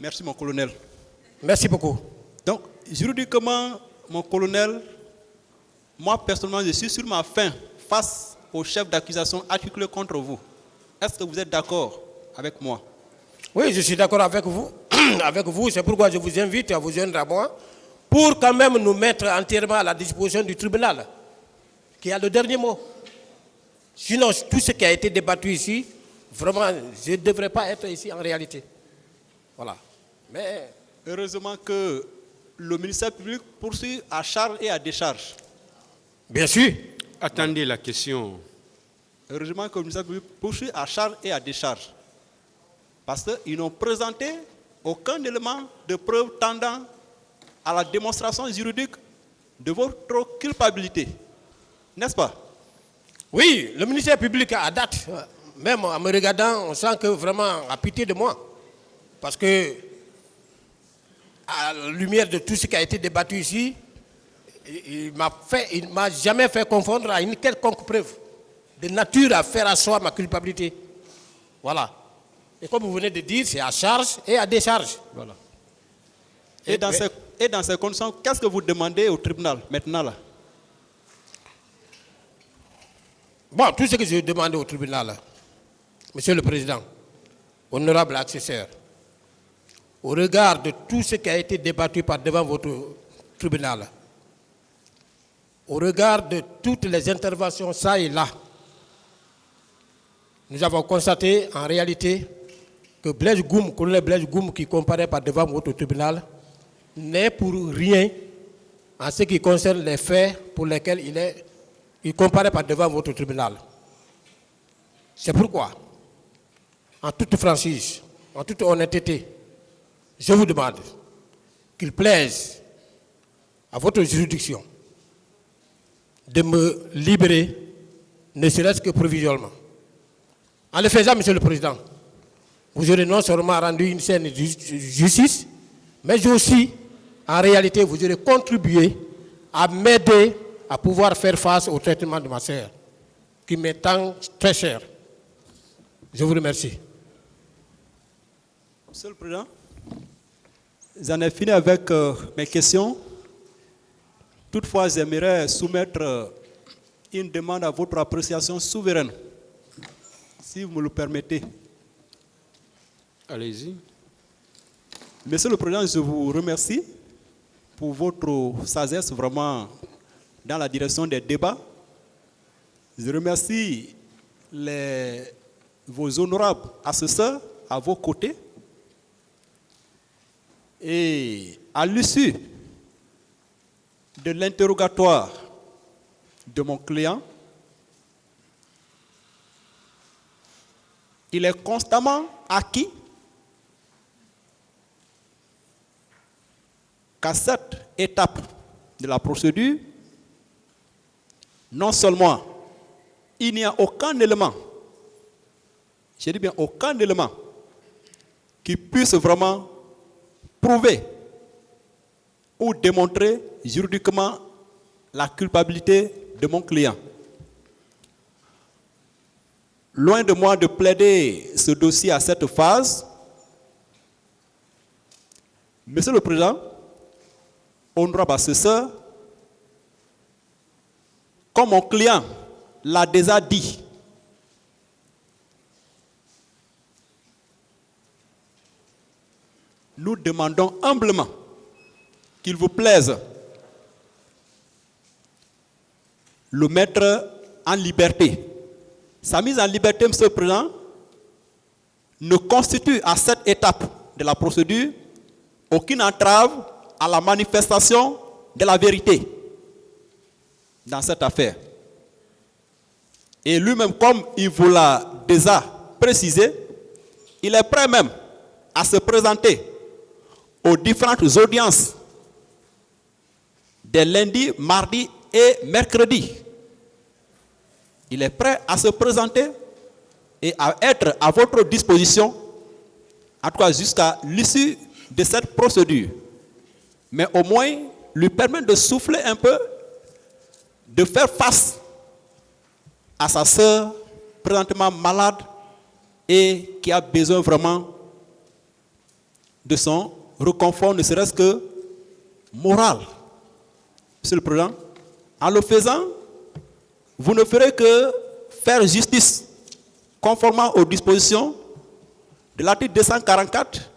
Merci, mon colonel. Merci beaucoup. Donc, juridiquement, mon colonel, moi, personnellement, je suis sur ma faim face au chef d'accusation articulé contre vous. Est-ce que vous êtes d'accord avec moi? Oui, je suis d'accord avec vous. Avec vous, c'est pourquoi je vous invite à vous joindre à moi pour quand même nous mettre entièrement à la disposition du tribunal, qui a le dernier mot. Sinon, tout ce qui a été débattu ici, vraiment, je ne devrais pas être ici en réalité. Voilà. Mais heureusement que le ministère public poursuit à charge et à décharge. Bien sûr. Attendez la question. Heureusement que le ministère public poursuit à charge et à décharge. Parce qu'ils n'ont présenté aucun élément de preuve tendant à la démonstration juridique de votre culpabilité. N'est-ce pas? Oui, le ministère public à date, même en me regardant, on sent que vraiment a pitié de moi. Parce que, à la lumière de tout ce qui a été débattu ici, il ne m'a jamais fait confondre à une quelconque preuve de nature à faire asseoir ma culpabilité. Voilà. Et comme vous venez de dire, c'est à charge et à décharge. Voilà. Et dans ces conditions, qu'est-ce que vous demandez au tribunal maintenant là? Bon, tout ce que je demande au tribunal, Monsieur le Président, honorable accessoire, au regard de tout ce qui a été débattu devant votre tribunal, au regard de toutes les interventions ça et là, nous avons constaté en réalité que colonel Blaise Goum, qui comparaît devant votre tribunal, n'est pour rien en ce qui concerne les faits pour lesquels il comparaît devant votre tribunal. C'est pourquoi, en toute franchise, en toute honnêteté, je vous demande qu'il plaise à votre juridiction de me libérer, ne serait-ce que provisoirement. En le faisant, Monsieur le Président, vous aurez non seulement rendu une saine justice, mais aussi, en réalité, vous aurez contribué à m'aider à pouvoir faire face au traitement de ma sœur, qui m'est tant très cher. Je vous remercie. Monsieur le Président, j'en ai fini avec mes questions. Toutefois, j'aimerais soumettre une demande à votre appréciation souveraine, si vous me le permettez. Allez-y. Monsieur le Président, je vous remercie pour votre sagesse vraiment dans la direction des débats. Je remercie vos honorables assesseurs à vos côtés. Et à l'issue de l'interrogatoire de mon client, il est constamment acquis qu'à cette étape de la procédure, non seulement il n'y a aucun élément, je dis bien aucun élément, qui puisse vraiment prouver ou démontrer juridiquement la culpabilité de mon client. Loin de moi de plaider ce dossier à cette phase, Monsieur le Président, honorable assesseur, comme mon client l'a déjà dit, nous demandons humblement qu'il vous plaise le mettre en liberté. Sa mise en liberté, Monsieur le Président, ne constitue à cette étape de la procédure aucune entrave à la manifestation de la vérité dans cette affaire. Et lui-même, comme il vous l'a déjà précisé, il est prêt même à se présenter aux différentes audiences des lundis, mardis et mercredis. Il est prêt à se présenter et à être à votre disposition, en tout cas jusqu'à l'issue de cette procédure. Mais au moins, lui permettre de souffler un peu, de faire face à sa sœur présentement malade et qui a besoin vraiment de son reconfort, ne serait-ce que moral. Monsieur le Président, en le faisant, vous ne ferez que faire justice conformément aux dispositions de l'article 244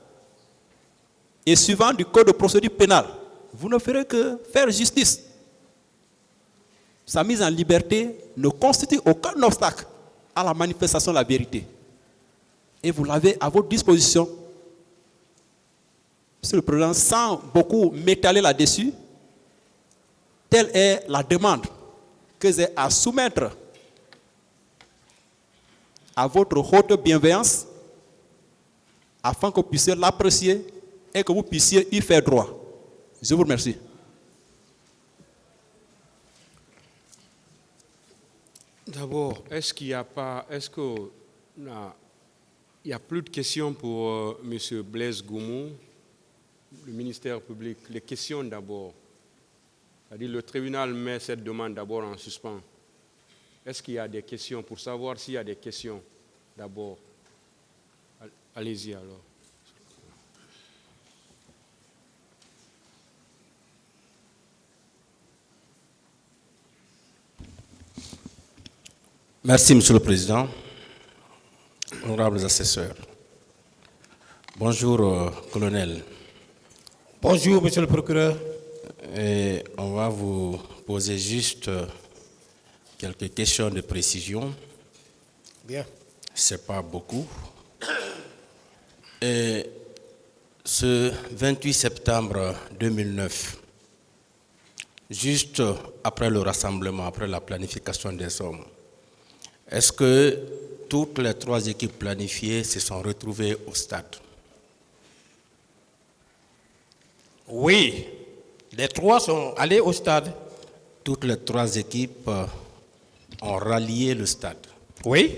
et suivant du Code de procédure pénale. Vous ne ferez que faire justice. Sa mise en liberté ne constitue aucun obstacle à la manifestation de la vérité. Et vous l'avez à votre disposition. Monsieur le Président, sans beaucoup m'étaler là-dessus, telle est la demande que j'ai à soumettre à votre haute bienveillance afin que vous puissiez l'apprécier et que vous puissiez y faire droit. Je vous remercie. D'abord, est-ce qu'il n'y a pas, il n'y a plus de questions pour M. Blaise Goumou, le ministère public? Les questions d'abord. C'est-à-dire le tribunal met cette demande d'abord en suspens. Est-ce qu'il y a des questions pour savoir s'il y a des questions d'abord? Allez-y alors. Merci, Monsieur le Président. Honorables assesseurs. Bonjour, colonel. Bonjour, monsieur le procureur. Et on va vous poser juste quelques questions de précision. Bien. Ce n'est pas beaucoup. Et ce 28 septembre 2009, juste après le rassemblement, après la planification des hommes, est-ce que toutes les trois équipes planifiées se sont retrouvées au stade? Oui, les trois sont allés au stade. Toutes les trois équipes ont rallié le stade. Oui.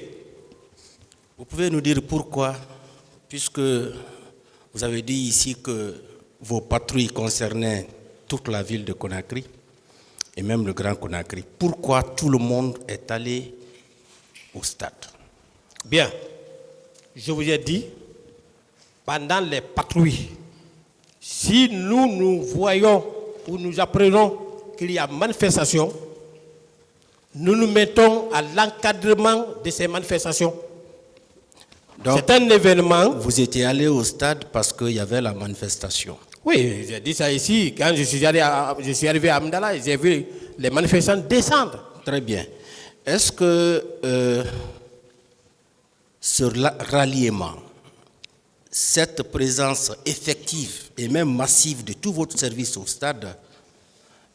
Vous pouvez nous dire pourquoi, puisque vous avez dit ici que vos patrouilles concernaient toute la ville de Conakry et même le Grand Conakry. Pourquoi tout le monde est allé au stade? Bien. Je vous ai dit, pendant les patrouilles, si nous voyons ou nous apprenons qu'il y a manifestation, nous nous mettons à l'encadrement de ces manifestations. Donc, c'est un événement. Vous étiez allé au stade parce qu'il y avait la manifestation. Oui, j'ai dit ça ici. Quand je suis arrivé à Amdala, j'ai vu les manifestants descendre. Très bien. Est-ce que ce ralliement, cette présence effective et même massive de tout votre service au stade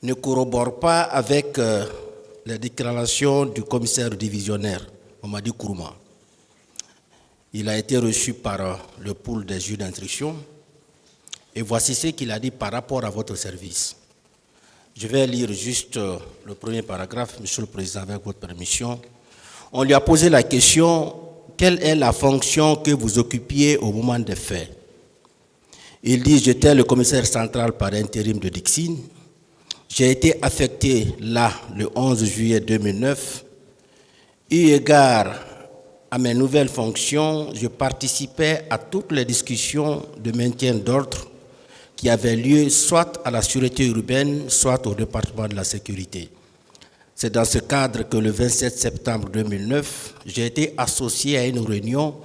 ne corrobore pas avec les déclarations du commissaire divisionnaire, Mamadi Kourouma? Il a été reçu par le pool des juges d'instruction et voici ce qu'il a dit par rapport à votre service. Je vais lire juste le premier paragraphe, Monsieur le Président, avec votre permission. On lui a posé la question: quelle est la fonction que vous occupiez au moment des faits? Il dit: j'étais le commissaire central par intérim de Dixine. J'ai été affecté là le 11 juillet 2009. Eu égard à mes nouvelles fonctions, je participais à toutes les discussions de maintien d'ordre qui avaient lieu soit à la sûreté urbaine, soit au département de la sécurité. C'est dans ce cadre que le 27 septembre 2009, j'ai été associé à une réunion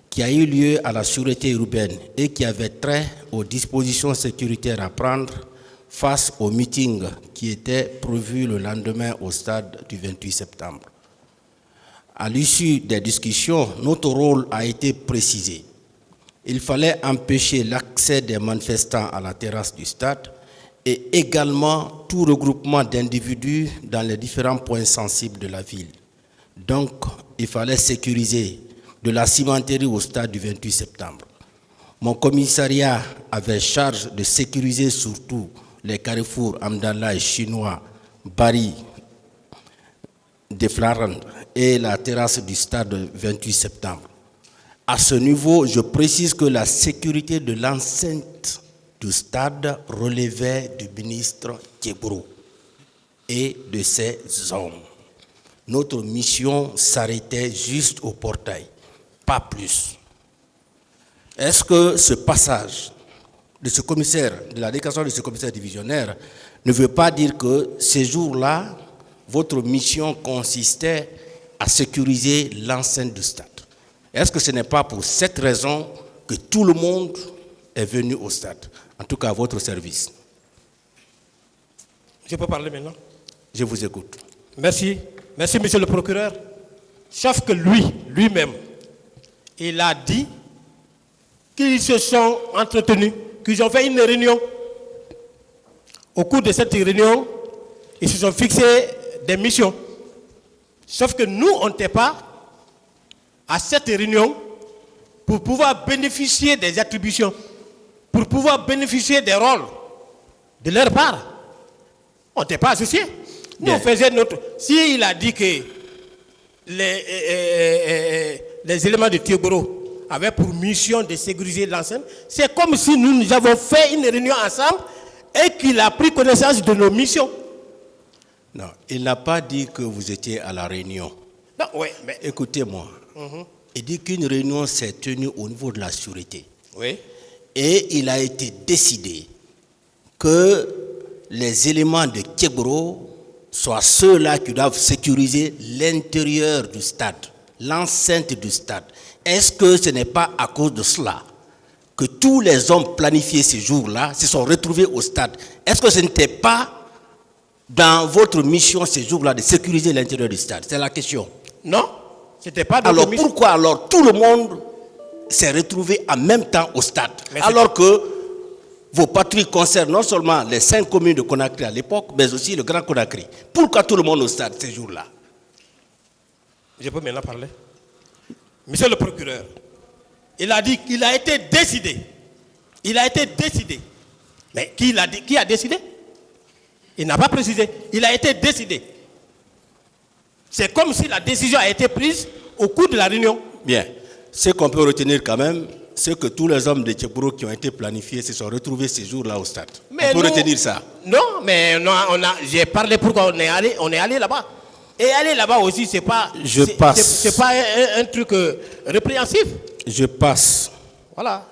qui a eu lieu à la sûreté urbaine et qui avait trait aux dispositions sécuritaires à prendre face au meeting qui était prévu le lendemain au stade du 28 septembre. À l'issue des discussions, notre rôle a été précisé. Il fallait empêcher l'accès des manifestants à la terrasse du stade et également tout regroupement d'individus dans les différents points sensibles de la ville. Donc, il fallait sécuriser de la cimenterie au stade du 28 septembre. Mon commissariat avait charge de sécuriser surtout les carrefours Amdallah et Chinois, Bari, de Flarande et la terrasse du stade 28 septembre. À ce niveau, je précise que la sécurité de l'enceinte du stade relevait du ministre Thiebro et de ses hommes. Notre mission s'arrêtait juste au portail, pas plus. Est-ce que ce passage de ce commissaire, de la déclaration de ce commissaire divisionnaire, ne veut pas dire que ces jours-là, votre mission consistait à sécuriser l'enceinte du stade. Est-ce que ce n'est pas pour cette raison que tout le monde est venu au stade, en tout cas à votre service? Je peux parler maintenant? Je vous écoute. Merci. Merci, monsieur le procureur. Sauf que lui-même, il a dit qu'ils se sont entretenus, qu'ils ont fait une réunion. Au cours de cette réunion, ils se sont fixés des missions. Sauf que nous, on n'était pas à cette réunion pour pouvoir bénéficier des attributions, pour pouvoir bénéficier des rôles de leur part. On n'était pas associés. Nous, on faisait notre... S'il a dit que les éléments de Tiogoro avaient pour mission de sécuriser l'enceinte, c'est comme si nous avons fait une réunion ensemble et qu'il a pris connaissance de nos missions. Non, il n'a pas dit que vous étiez à la réunion. Non, oui, mais... Écoutez-moi. Il dit qu'une réunion s'est tenue au niveau de la sûreté. Oui. Et il a été décidé que les éléments de Tiegoro soient ceux-là qui doivent sécuriser l'intérieur du stade, l'enceinte du stade. Est-ce que ce n'est pas à cause de cela que tous les hommes planifiés ces jours-là se sont retrouvés au stade? Est-ce que ce n'était pas dans votre mission ces jours-là de sécuriser l'intérieur du stade? C'est la question. Non, c'était pas dans alors notre mission. Pourquoi alors tout le monde s'est retrouvé en même temps au stade? Mais alors que vos patrouilles concernent non seulement les 5 communes de Conakry à l'époque, mais aussi le Grand Conakry. Pourquoi tout le monde au stade ces jours-là? Je peux maintenant parler? Monsieur le procureur, il a dit qu'il a été décidé. Il a été décidé. Mais qui a décidé? Il n'a pas précisé. Il a été décidé. C'est comme si la décision a été prise au cours de la réunion. Bien. Ce qu'on peut retenir quand même, c'est que tous les hommes de Tiegoro qui ont été planifiés se sont retrouvés ces jours-là au stade. Mais on peut retenir ça. Non, mais j'ai parlé pourquoi on est allé là-bas. Et aller là-bas aussi, c'est pas... C'est pas un truc répréhensif. Je passe. Voilà.